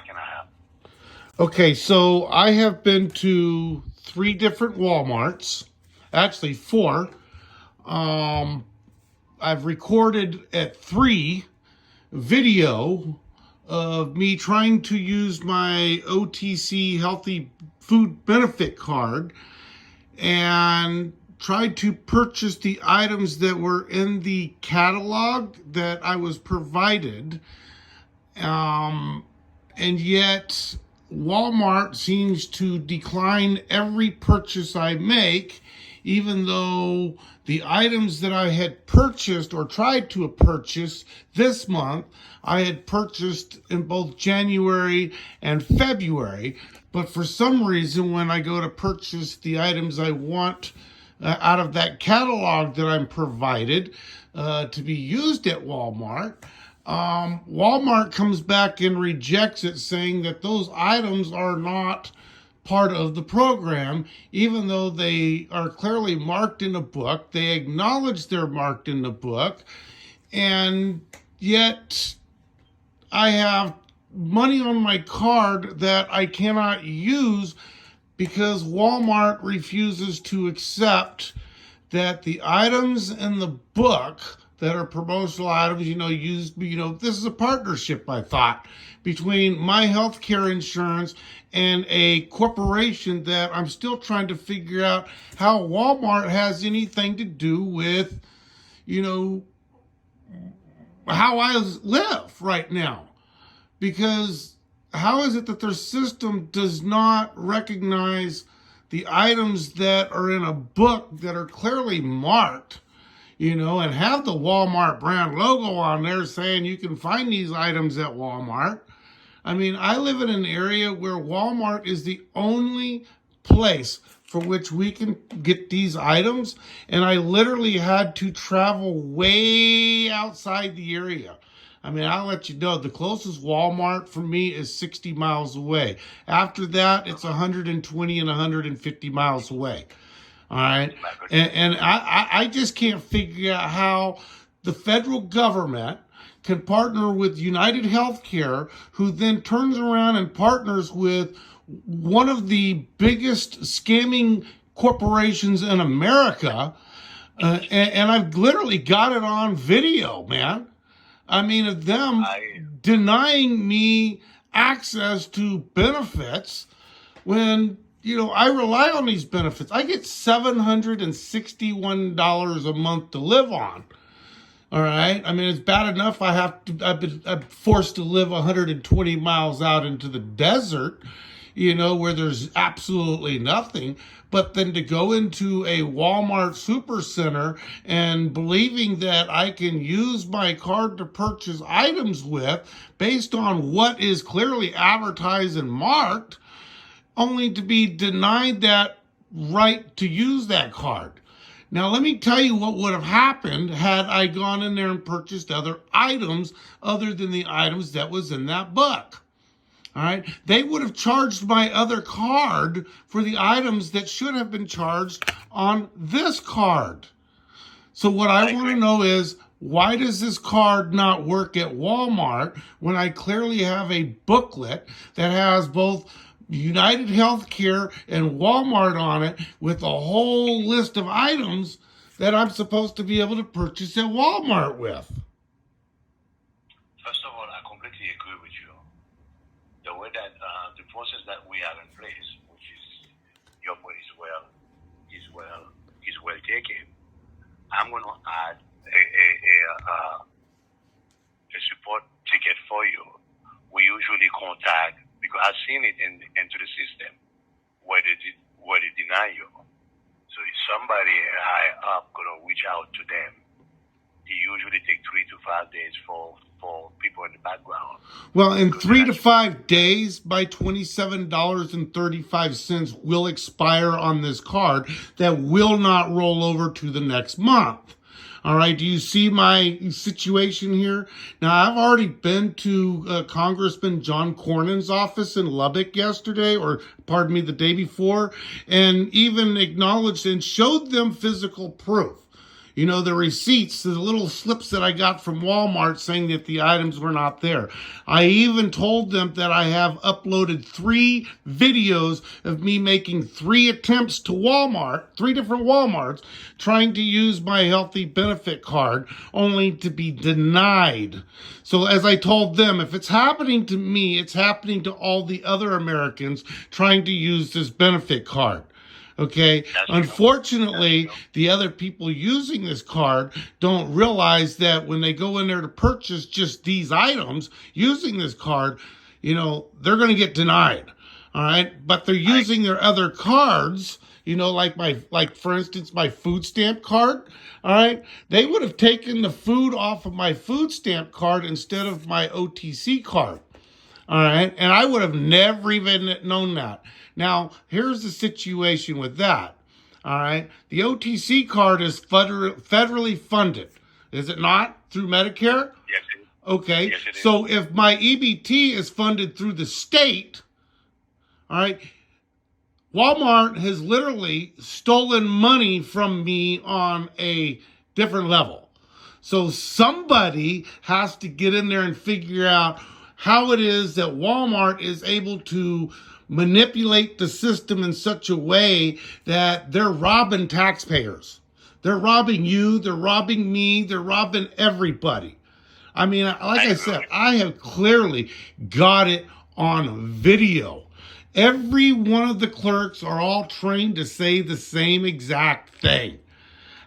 can I help? Okay, so I have been to 3 different Walmarts, actually 4. I've recorded at 3 video of me trying to use my OTC Healthy Food Benefit card and tried to purchase the items that were in the catalog that I was provided. And yet Walmart seems to decline every purchase I make, even though the items that I had purchased or tried to purchase this month, I had purchased in both January and February. But for some reason, when I go to purchase the items I want out of that catalog that I'm provided to be used at Walmart, Walmart comes back and rejects it, saying that those items are not part of the program, even though they are clearly marked in a book. They acknowledge they're marked in the book, and yet I have money on my card that I cannot use because Walmart refuses to accept that the items in the book that are promotional items, this is a partnership, I thought, between my healthcare insurance and a corporation that I'm still trying to figure out how Walmart has anything to do with, how I live right now. Because how is it that their system does not recognize the items that are in a book that are clearly marked, and have the Walmart brand logo on there saying you can find these items at Walmart? I mean, I live in an area where Walmart is the only place for which we can get these items, and I literally had to travel way outside the area. I mean, I'll let you know, the closest Walmart for me is 60 miles away. After that, it's 120 and 150 miles away. All right. And I just can't figure out how the federal government can partner with United Healthcare, who then turns around and partners with one of the biggest scamming corporations in America. And I've literally got it on video, man. I mean, of them denying me access to benefits when, I rely on these benefits. I get $761 a month to live on. All right. I mean, it's bad enough I'm forced to live 120 miles out into the desert, where there's absolutely nothing. But then to go into a Walmart supercenter and believing that I can use my card to purchase items with based on what is clearly advertised and marked, only to be denied that right to use that card. Now, let me tell you what would have happened had I gone in there and purchased other items other than the items that was in that book. All right. They would have charged my other card for the items that should have been charged on this card. So what I want to know is, why does this card not work at Walmart when I clearly have a booklet that has both United Healthcare and Walmart on it with a whole list of items that I'm supposed to be able to purchase at Walmart with? First of all, I completely agree with you. The way that the process that we have in place, which is your point is well taken. I'm going to add a support ticket for you. We usually contact, because I've seen it into the system where they deny you. So if somebody high up gonna reach out to them, it usually takes 3 to 5 days for people in the background. Well, in 3 to 5 days, my $27.35 will expire on this card that will not roll over to the next month. All right. Do you see my situation here? Now, I've already been to Congressman John Cornyn's office in Lubbock yesterday, the day before, and even acknowledged and showed them physical proof, You know, the receipts, the little slips that I got from Walmart saying that the items were not there. I even told them that I have uploaded 3 videos of me making 3 attempts to Walmart, 3 different Walmarts, trying to use my healthy benefit card, only to be denied. So as I told them, if it's happening to me, it's happening to all the other Americans trying to use this benefit card. Okay. Unfortunately, the other people using this card don't realize that when they go in there to purchase just these items using this card, you know, they're going to get denied. All right. But they're using their other cards, you know, like for instance, my food stamp card. All right. They would have taken the food off of my food stamp card instead of my OTC card. All right. And I would have never even known that. Now, here's the situation with that. All right. The OTC card is federally funded. Is it not? Through Medicare? Yes, it is. Okay. Yes, it is. So if my EBT is funded through the state, all right, Walmart has literally stolen money from me on a different level. So somebody has to get in there and figure out how it is that Walmart is able to manipulate the system in such a way that they're robbing taxpayers. They're robbing you, they're robbing me, they're robbing everybody. I mean, like I said, I have clearly got it on video. Every one of the clerks are all trained to say the same exact thing.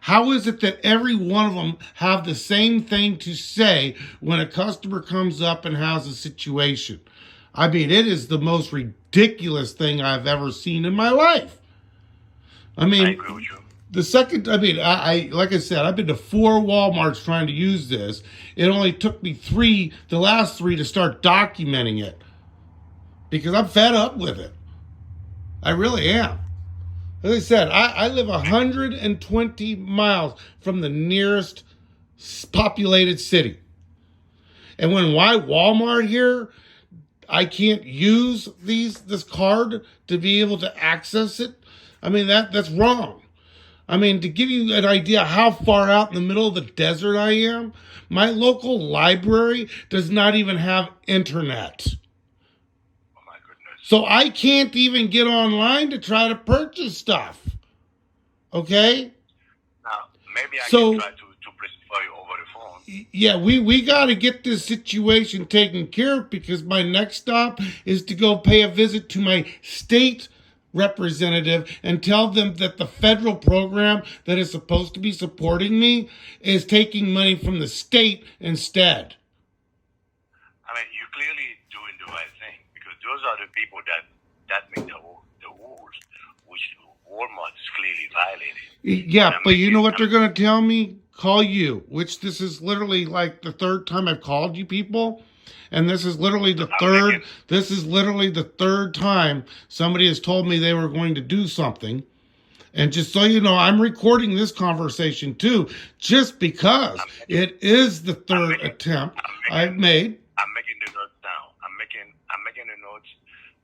How is it that every one of them have the same thing to say when a customer comes up and has a situation? I mean, it is the most ridiculous thing I've ever seen in my life. I mean, I agree with you. the second, I mean, I like I said, I've been to 4 Walmarts trying to use this. It only took me the last 3 to start documenting it because I'm fed up with it. I really am. As I said, I live 120 miles from the nearest populated city. And when Walmart here, I can't use this card to be able to access it. I mean, that's wrong. I mean, to give you an idea how far out in the middle of the desert I am, my local library does not even have internet. Oh my goodness. So I can't even get online to try to purchase stuff. Okay? Now, maybe I So- can try to press for you over the phone. Yeah, we got to get this situation taken care of because my next stop is to go pay a visit to my state representative and tell them that the federal program that is supposed to be supporting me is taking money from the state instead. I mean, you're clearly doing the right thing because those are the people that make the rules, which Walmart is clearly violating. Yeah, but you know what they're going to tell me? Call you, which this is literally like the 3rd time I've called you people. And this is literally the third time somebody has told me they were going to do something. And just so you know, I'm recording this conversation too, just because it is the 3rd attempt I've made. I'm making the notes now. I'm making the notes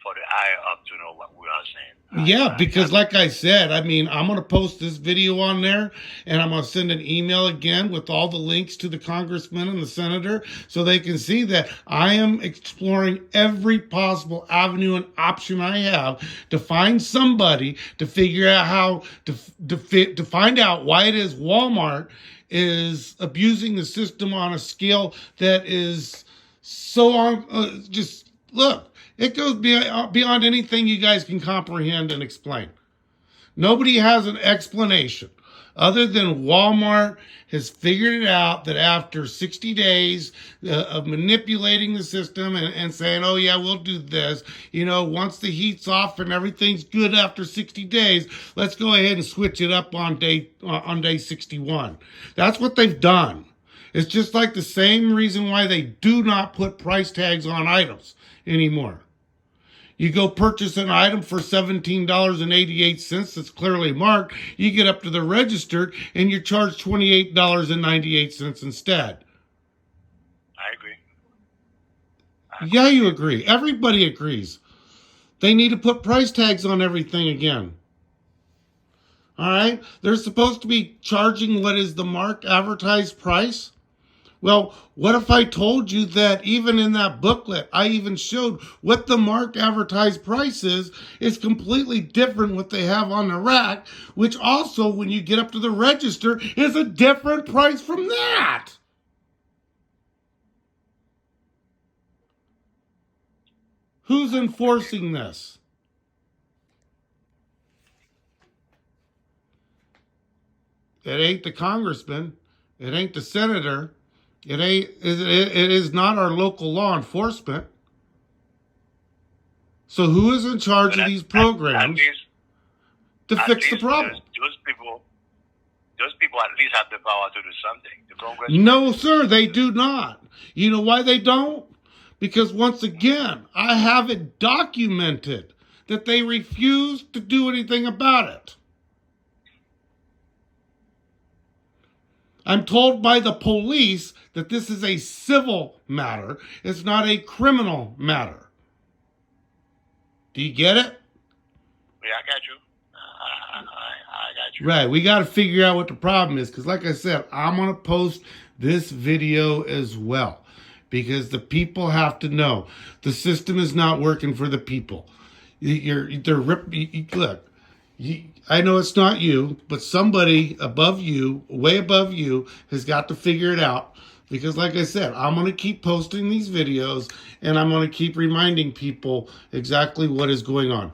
for the higher up to know what we are saying. Yeah, because like I said, I mean, I'm going to post this video on there and I'm going to send an email again with all the links to the congressman and the senator so they can see that I am exploring every possible avenue and option I have to find somebody to figure out how to find out why it is Walmart is abusing the system on a scale that is so on, just look. It goes beyond anything you guys can comprehend and explain. Nobody has an explanation other than Walmart has figured it out that after 60 days of manipulating the system and saying, oh, yeah, we'll do this. You know, once the heat's off and everything's good after 60 days, let's go ahead and switch it up on day 61. That's what they've done. It's just like the same reason why they do not put price tags on items anymore. You go purchase an item for $17.88 that's clearly marked. You get up to the register and you're charged $28.98 instead. I agree. Yeah, you agree. Everybody agrees. They need to put price tags on everything again. All right. They're supposed to be charging what is the mark advertised price. Well, what if I told you that even in that booklet, I even showed what the mark advertised price is completely different what they have on the rack, which also, when you get up to the register, is a different price from that. Who's enforcing this? It ain't the congressman. It ain't the senator. It is not our local law enforcement. So who is in charge of these programs to fix the problem? Those people at least have the power to do something. The congressman. No, sir, they do not. You know why they don't? Because once again, I have it documented that they refuse to do anything about it. I'm told by the police that this is a civil matter. It's not a criminal matter. Do you get it? Yeah, I got you. I got you. Right. We got to figure out what the problem is. Because like I said, I'm going to post this video as well. Because the people have to know the system is not working for the people. Look. I know it's not you, but somebody above you, way above you, has got to figure it out. Because like I said, I'm going to keep posting these videos and I'm going to keep reminding people exactly what is going on.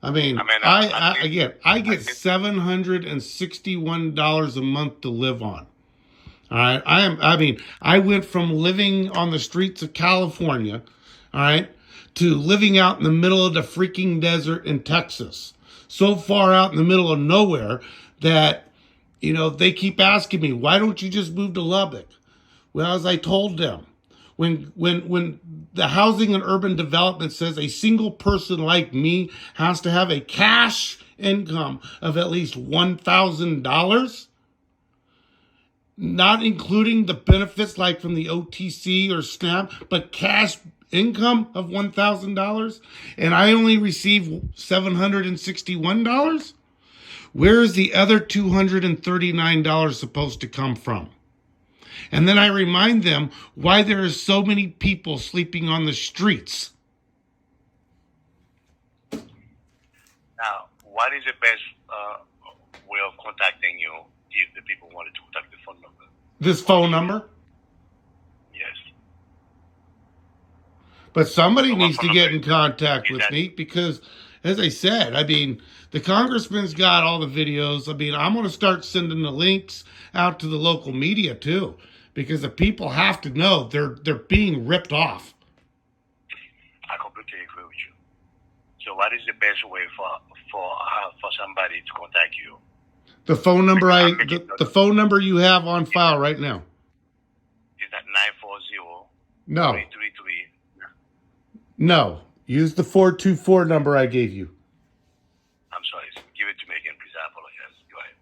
I get $761 a month to live on. All right. I went from living on the streets of California, all right, to living out in the middle of the freaking desert in Texas. So far out in the middle of nowhere that, they keep asking me, why don't you just move to Lubbock? Well, as I told them, when the Housing and Urban Development says a single person like me has to have a cash income of at least $1,000, not including the benefits like from the OTC or SNAP, but cash income of $1,000, and I only receive $761, where is the other $239 supposed to come from? And then I remind them why there are so many people sleeping on the streets. Now, what is the best way of contacting you if the people wanted to contact the phone number? This phone number? Yes. But somebody needs to get in contact with me because, as I said, the congressman's got all the videos. I'm going to start sending the links out to the local media too, because the people have to know they're being ripped off. I completely agree with you. So, what is the best way for somebody to contact you? The phone number the phone number you have on file right now. Is that 940? No. 333? No. Use the 424 number I gave you. I'm sorry. Give it to me again, please. I apologize. Go ahead.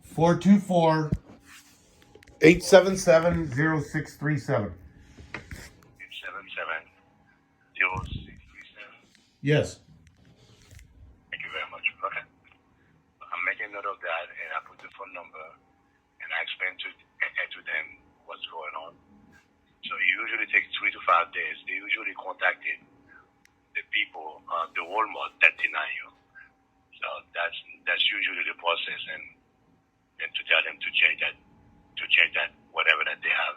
424 877-0637. 877-0637. Yes. Thank you very much. Okay. I'm making note of that, and I put the phone number, and I explain to them what's going on. So it usually takes 3 to 5 days. They usually contacted the people, the Walmart that deny you. So that's usually the process, and to tell them to change that, whatever that they have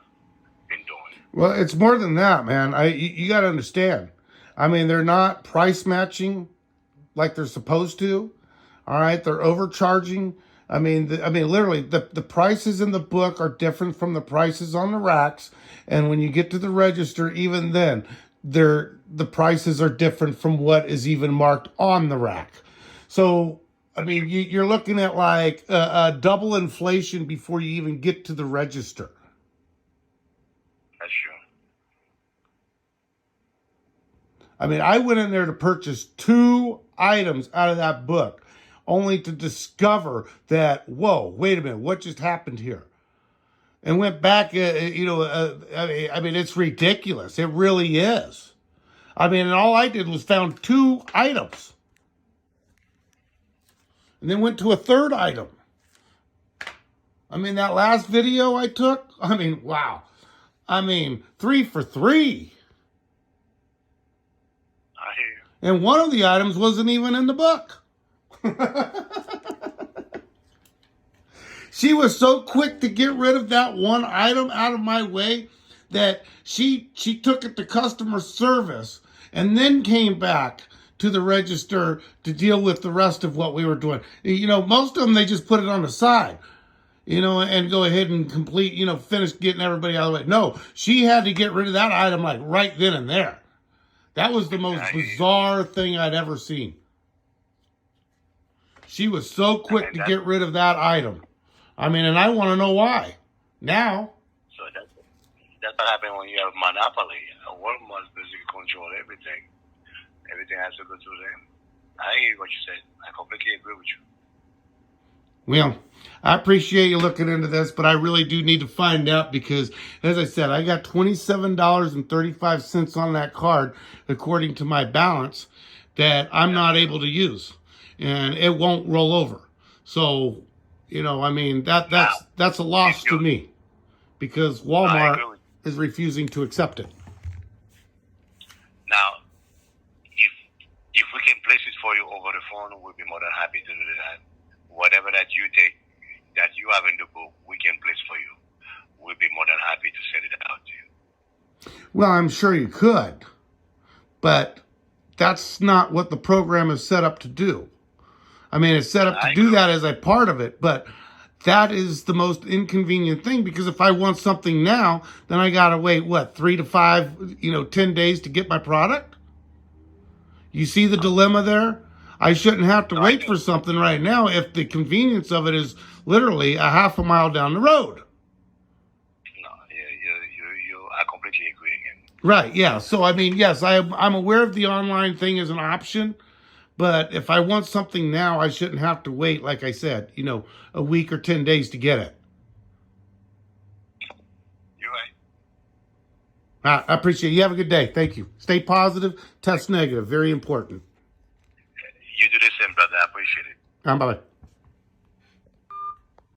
been doing. Well, it's more than that, man. You got to understand. They're not price matching like they're supposed to. All right, they're overcharging. Literally, the prices in the book are different from the prices on the racks, and when you get to the register, even then, the prices are different from what is even marked on the rack. So, you're looking at like a double inflation before you even get to the register. That's true. I went in there to purchase 2 items out of that book, only to discover that, whoa, wait a minute, what just happened here? And went back, it's ridiculous. It really is. And all I did was found 2 items. and then went to a third item. I mean, that last video I took, I mean, wow. I mean, 3 for 3. I hear you. And one of the items wasn't even in the book. She was so quick to get rid of that one item out of my way that she took it to customer service and then came back to the register to deal with the rest of what we were doing. You know, most of them, they just put it on the side, you know, and go ahead and complete, you know, finish getting everybody out of the way. No, she had to get rid of that item like right then and there. That was the most bizarre thing I'd ever seen. She was so quick to get rid of that item. I mean, and I want to know why. Now. So that's what happens when you have monopoly. Walmart basically control everything. Everything has to go through them. I hear what you said. I completely agree with you. Well, I appreciate you looking into this, but I really do need to find out because, as I said, I got $27.35 on that card, according to my balance, that I'm not able to use, and it won't roll over. So, you know, I mean, that's a loss to me because Walmart is refusing to accept it. Now, if we can place it for you over the phone, we'll be more than happy to do that. Whatever that you take, that you have in the book, we can place for you. We'll be more than happy to send it out to you. Well, I'm sure you could, but that's not what the program is set up to do. I mean, it's set up to do that as a part of it, but that is the most inconvenient thing because if I want something now, then I got to wait, 3 to 5, 10 days to get my product? You see the dilemma there? I shouldn't have to wait for something right now if the convenience of it is literally a half a mile down the road. No, I completely agree again. Right, yeah. So, I mean, yes, I'm aware of the online thing as an option, but if I want something now, I shouldn't have to wait, like I said, a week or 10 days to get it. You're right. I appreciate it. You have a good day. Thank you. Stay positive. Test negative. Very important. You do the same, brother. I appreciate it. Bye-bye.